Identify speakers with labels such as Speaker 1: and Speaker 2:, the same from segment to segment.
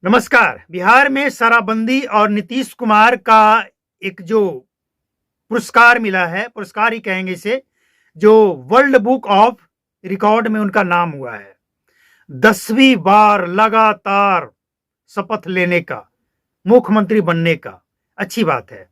Speaker 1: नमस्कार। बिहार में शराबबंदी और नीतीश कुमार का एक जो पुरस्कार मिला है, पुरस्कार ही कहेंगे इसे, जो वर्ल्ड बुक ऑफ रिकॉर्ड में उनका नाम हुआ है। 10वीं बार लगातार शपथ लेने का, मुख्यमंत्री बनने का। अच्छी बात है।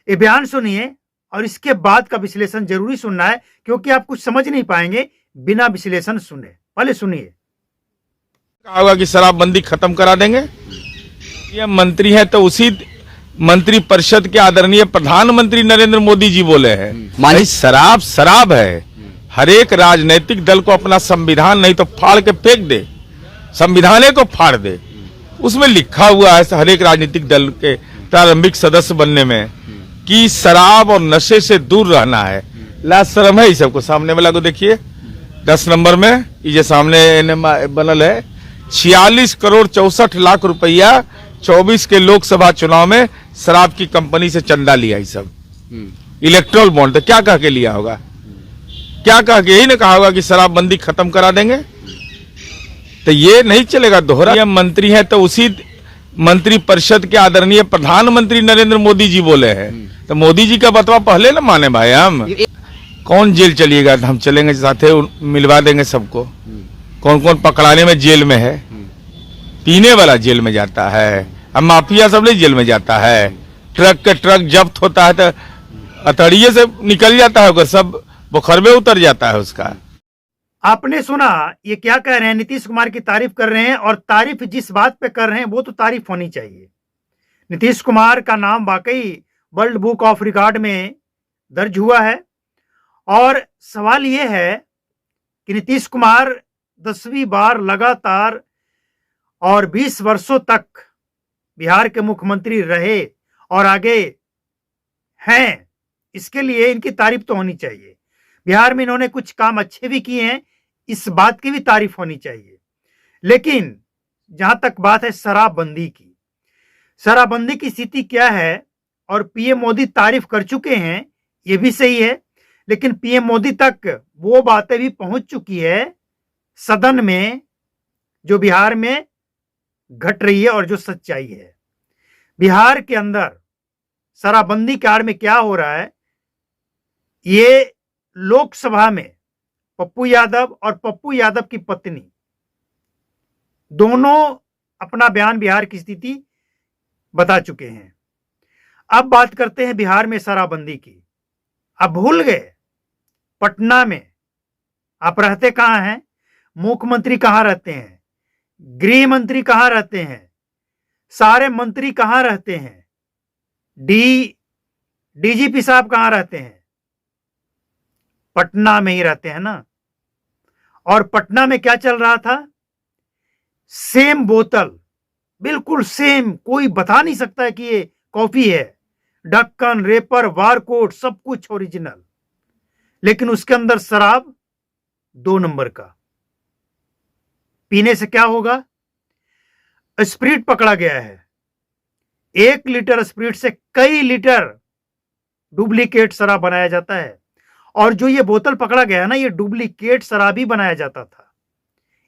Speaker 1: ये बयान सुनिए और इसके बाद का विश्लेषण जरूरी सुनना है, क्योंकि आप कुछ समझ नहीं पाएंगे बिना विश्लेषण सुने। पहले सुनिए।
Speaker 2: कहा होगा कि शराबबंदी खत्म करा देंगे। ये मंत्री है तो उसी मंत्री परिषद के आदरणीय प्रधानमंत्री नरेंद्र मोदी जी बोले हैं भाई शराब शराब है। हर एक राजनीतिक दल को अपना संविधान नहीं तो फाड़ के फेंक दे, संविधान को फाड़ दे। उसमें लिखा हुआ है हर एक राजनीतिक दल के प्रारंभिक सदस्य बनने में कि शराब और नशे से दूर रहना है। लाज शर्म है। इस सबको सामने वाला को देखिए, 10 नंबर में ये सामने बनल है 46 करोड़ 64 लाख रुपया 24 के लोकसभा चुनाव में शराब की कंपनी से चंदा लिया। ये सब इलेक्ट्रोल बॉन्ड तो क्या कह के लिया होगा? क्या कह के? यही ना कहा होगा कि शराबबंदी खत्म करा देंगे। तो ये नहीं चलेगा। दोहरा ये मंत्री है तो उसी मंत्री परिषद के आदरणीय प्रधानमंत्री नरेंद्र मोदी जी बोले हैं। तो मोदी जी का बतवा पहले ना माने भाई। हम कौन जेल चलिएगा? हम चलेंगे साथे, मिलवा देंगे सबको। कौन कौन पकड़ाने में जेल में है? पीने वाला जेल में जाता है, अब माफिया सब नहीं जेल में जाता है। ट्रक के ट्रक जब्त होता है तो अतड़िए से निकल जाता है, सब बुखार में उतर जाता है उसका।
Speaker 1: आपने सुना ये क्या कह रहे हैं? नीतीश कुमार की तारीफ कर रहे हैं, और तारीफ जिस बात पे कर रहे हैं वो तो तारीफ होनी चाहिए। नीतीश कुमार का नाम वाकई वर्ल्ड बुक ऑफ रिकॉर्ड में दर्ज हुआ है। और सवाल यह है कि नीतीश कुमार 10वीं बार लगातार और 20 वर्षों तक बिहार के मुख्यमंत्री रहे और आगे हैं, इसके लिए इनकी तारीफ तो होनी चाहिए। बिहार में इन्होंने कुछ काम अच्छे भी किए हैं, इस बात की भी तारीफ होनी चाहिए। लेकिन जहां तक बात है शराबबंदी की, शराबबंदी की स्थिति क्या है, और पीएम मोदी तारीफ कर चुके हैं, यह भी सही है। लेकिन पीएम मोदी तक वो बातें भी पहुंच चुकी है सदन में जो बिहार में घट रही है और जो सच्चाई है। बिहार के अंदर शराबबंदी के आड़ में क्या हो रहा है, ये लोकसभा में पप्पू यादव और पप्पू यादव की पत्नी दोनों अपना बयान बिहार की स्थिति बता चुके हैं। अब बात करते हैं बिहार में शराबबंदी की। अब भूल गए पटना में आप रहते कहां हैं, मुख्यमंत्री कहां रहते हैं, गृह मंत्री कहां रहते हैं, सारे मंत्री कहां रहते हैं, डीजीपी साहब कहां रहते हैं? पटना में ही रहते हैं ना। और पटना में क्या चल रहा था? सेम बोतल, बिल्कुल सेम, कोई बता नहीं सकता कि ये कॉफी है। ढक्कन, रेपर, बारकोड सब कुछ ओरिजिनल, लेकिन उसके अंदर शराब 2 नंबर का। पीने से क्या होगा? स्प्रिट पकड़ा गया है। 1 लीटर स्प्रिट से कई लीटर डुप्लीकेट शराब बनाया जाता है। और जो ये बोतल पकड़ा गया है ना, ये डुप्लीकेट शराब ही बनाया जाता था।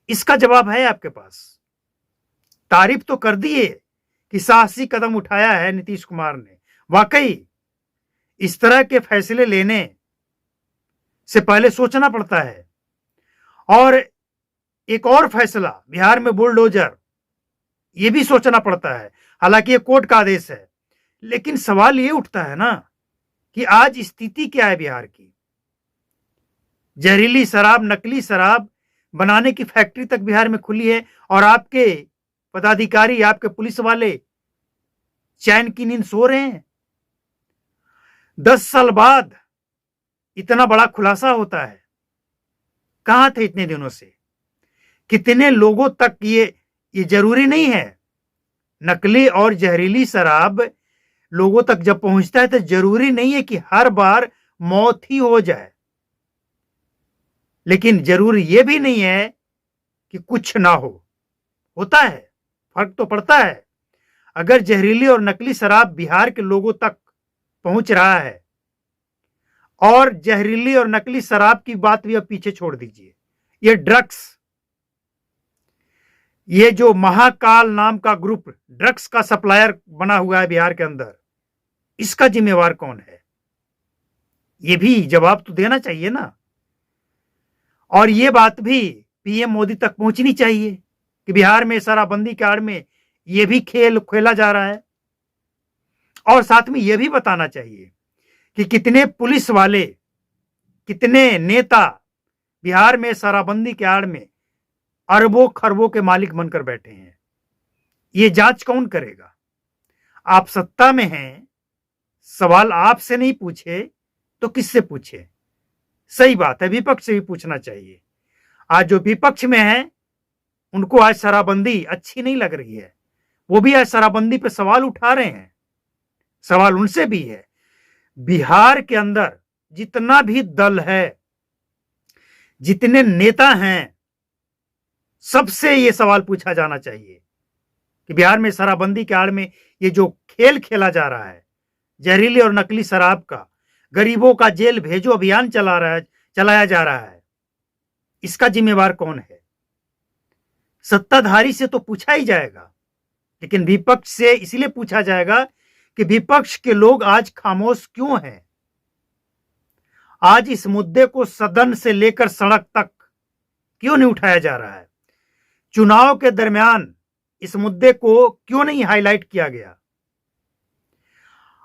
Speaker 1: इसका जवाब है आपके पास। तारीफ तो कर दिए कि साहसी कदम उठाया है नीतीश कुमार ने। वाकई इस तरह के फैसले लेने से पहले सोचना पड़ता है। और एक और फैसला बिहार में बुलडोजर, यह भी सोचना पड़ता है। हालांकि यह कोर्ट का आदेश है, लेकिन सवाल यह उठता है ना कि आज स्थिति क्या है बिहार की। जहरीली शराब, नकली शराब बनाने की फैक्ट्री तक बिहार में खुली है, और आपके पदाधिकारी, आपके पुलिस वाले चैन की नींद सो रहे हैं। 10 साल बाद इतना बड़ा खुलासा होता है। कहां थे इतने दिनों से? कितने लोगों तक ये जरूरी नहीं है। नकली और जहरीली शराब लोगों तक जब पहुंचता है तो जरूरी नहीं है कि हर बार मौत ही हो जाए, लेकिन जरूरी यह भी नहीं है कि कुछ ना हो। होता है, फर्क तो पड़ता है। अगर जहरीली और नकली शराब बिहार के लोगों तक पहुंच रहा है, और जहरीली और नकली शराब की बात भी अब पीछे छोड़ दीजिए, ये ड्रग्स, ये जो महाकाल नाम का ग्रुप ड्रग्स का सप्लायर बना हुआ है बिहार के अंदर, इसका जिम्मेवार कौन है? ये भी जवाब तो देना चाहिए ना। और ये बात भी पीएम मोदी तक पहुंचनी चाहिए कि बिहार में शराबबंदी के आड़ में ये भी खेल खेला जा रहा है। और साथ में यह भी बताना चाहिए कि कितने पुलिस वाले, कितने नेता बिहार में शराबबंदी के आड़ में अरबों खरबों के मालिक बनकर बैठे हैं। ये जांच कौन करेगा? आप सत्ता में हैं, सवाल आपसे नहीं पूछे तो किससे पूछे? सही बात है, विपक्ष से भी पूछना चाहिए। आज जो विपक्ष में है उनको आज शराबबंदी अच्छी नहीं लग रही है, वो भी आज शराबबंदी पे सवाल उठा रहे हैं। सवाल उनसे भी है। बिहार के अंदर जितना भी दल है, जितने नेता हैं, सबसे ये सवाल पूछा जाना चाहिए कि बिहार में शराबबंदी के आड़ में ये जो खेल खेला जा रहा है, जहरीली और नकली शराब का, गरीबों का जेल भेजो अभियान चलाया जा रहा है, इसका जिम्मेवार कौन है? सत्ताधारी से तो पूछा ही जाएगा, लेकिन विपक्ष से इसलिए पूछा जाएगा कि विपक्ष के लोग आज खामोश क्यों हैं? आज इस मुद्दे को सदन से लेकर सड़क तक क्यों नहीं उठाया जा रहा है? चुनाव के दरमियान इस मुद्दे को क्यों नहीं हाईलाइट किया गया?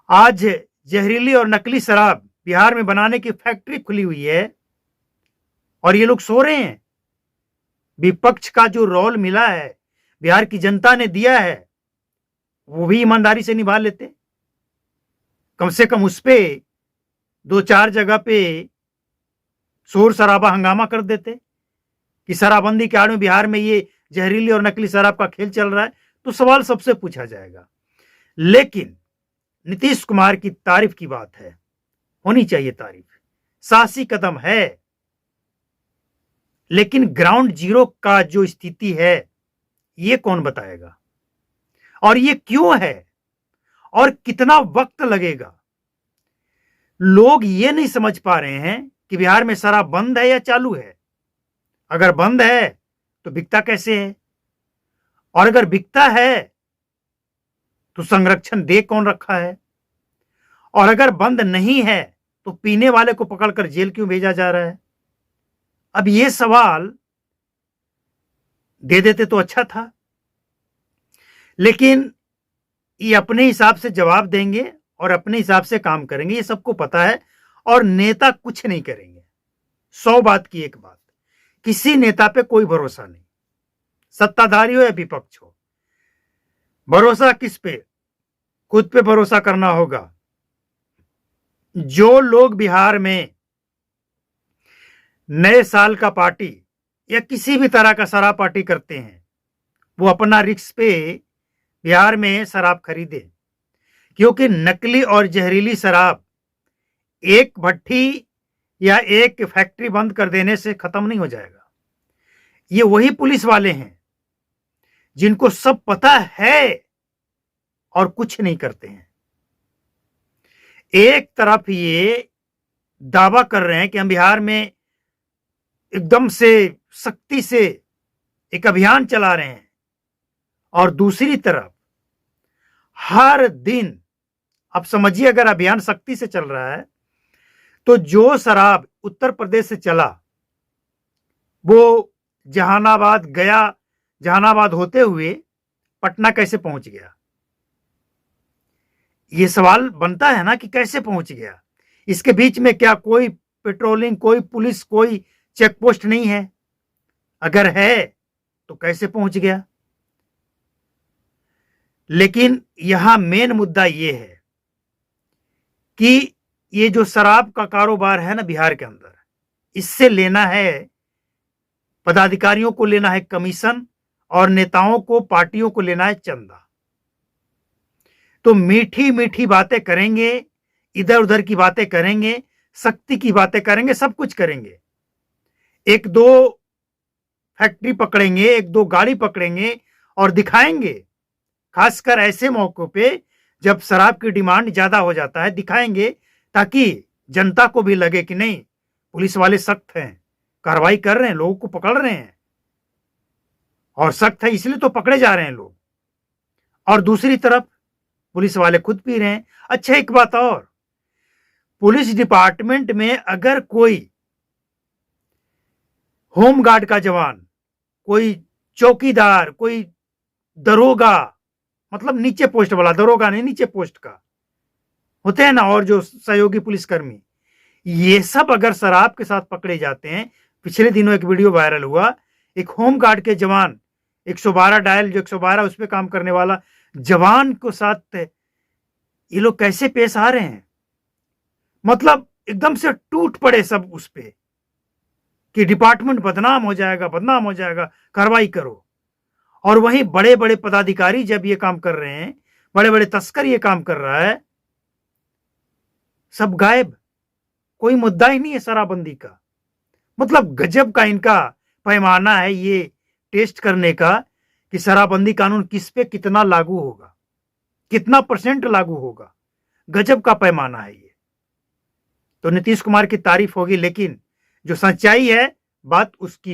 Speaker 1: आज जहरीली और नकली शराब बिहार में बनाने की फैक्ट्री खुली हुई है और ये लोग सो रहे हैं। विपक्ष का जो रोल मिला है, बिहार की जनता ने दिया है, वो भी ईमानदारी से निभा लेते। कम से कम उस पे 2-4 जगह पे शोर शराबा हंगामा कर देते कि शराबबंदी के आड़ में बिहार में ये जहरीली और नकली शराब का खेल चल रहा है, तो सवाल सबसे पूछा जाएगा। लेकिन नीतीश कुमार की तारीफ की बात है, होनी चाहिए तारीफ, साहसी कदम है, लेकिन ग्राउंड जीरो का जो स्थिति है ये कौन बताएगा? और ये क्यों है और कितना वक्त लगेगा? लोग ये नहीं समझ पा रहे हैं कि बिहार में शराब बंद है या चालू है। अगर बंद है तो बिकता कैसे है, और अगर बिकता है तो संरक्षण दे कौन रखा है, और अगर बंद नहीं है तो पीने वाले को पकड़कर जेल क्यों भेजा जा रहा है? अब ये सवाल दे देते तो अच्छा था, लेकिन ये अपने हिसाब से जवाब देंगे और अपने हिसाब से काम करेंगे, ये सबको पता है। और नेता कुछ नहीं करेंगे। 100 बात की एक बात, किसी नेता पे कोई भरोसा नहीं, सत्ताधारी हो या विपक्ष हो। भरोसा किस पे? खुद पे भरोसा करना होगा। जो लोग बिहार में नए साल का पार्टी या किसी भी तरह का शराब पार्टी करते हैं, वो अपना रिस्क पे बिहार में शराब खरीदे, क्योंकि नकली और जहरीली शराब एक भट्टी या एक फैक्ट्री बंद कर देने से खत्म नहीं हो जाएगा। ये वही पुलिस वाले हैं जिनको सब पता है और कुछ नहीं करते हैं। एक तरफ ये दावा कर रहे हैं कि हम बिहार में एकदम से सख्ती से एक अभियान चला रहे हैं, और दूसरी तरफ हर दिन, आप समझिए अगर अभियान सख्ती से चल रहा है तो जो शराब उत्तर प्रदेश से चला वो जहानाबाद गया, जहानाबाद होते हुए पटना कैसे पहुंच गया? ये सवाल बनता है ना कि कैसे पहुंच गया? इसके बीच में क्या कोई पेट्रोलिंग, कोई पुलिस, कोई चेक पोस्ट नहीं है? अगर है तो कैसे पहुंच गया? लेकिन यहां मेन मुद्दा यह है कि ये जो शराब का कारोबार है ना बिहार के अंदर, इससे लेना है, पदाधिकारियों को लेना है कमीशन और नेताओं को, पार्टियों को लेना है चंदा। तो मीठी मीठी बातें करेंगे, इधर उधर की बातें करेंगे, शक्ति की बातें करेंगे, सब कुछ करेंगे। 1-2 फैक्ट्री पकड़ेंगे, 1-2 गाड़ी पकड़ेंगे और दिखाएंगे। खासकर ऐसे मौकों पे जब शराब की डिमांड ज्यादा हो जाता है, दिखाएंगे ताकि जनता को भी लगे कि नहीं, पुलिस वाले सख्त हैं, कार्रवाई कर रहे हैं, लोगों को पकड़ रहे हैं। और सख्त है, इसलिए तो पकड़े जा रहे हैं लोग। और दूसरी तरफ पुलिस वाले खुद पी रहे हैं। अच्छा, एक बात और, पुलिस डिपार्टमेंट में अगर कोई होमगार्ड का जवान, कोई चौकीदार, कोई दरोगा, मतलब नीचे पोस्ट वाला, दरोगा नहीं, नीचे पोस्ट का होते हैं ना, और जो सहयोगी पुलिसकर्मी, ये सब अगर शराब के साथ पकड़े जाते हैं। पिछले दिनों एक वीडियो वायरल हुआ, एक होमगार्ड के जवान 112 डायल, जो 112 उस पर काम करने वाला जवान को साथ ये लोग कैसे पेश आ रहे हैं। मतलब एकदम से टूट पड़े सब उस पे कि डिपार्टमेंट बदनाम हो जाएगा, बदनाम हो जाएगा, कार्रवाई करो। और वहीं बड़े बड़े पदाधिकारी जब ये काम कर रहे हैं, बड़े बड़े तस्कर ये काम कर रहा है, सब गायब, कोई मुद्दा ही नहीं है शराबबंदी का। मतलब गजब का इनका पैमाना है ये टेस्ट करने का कि शराबबंदी कानून किस पे कितना लागू होगा, कितना % लागू होगा। गजब का पैमाना है ये। तो नीतीश कुमार की तारीफ होगी, लेकिन जो सच्चाई है बात उसकी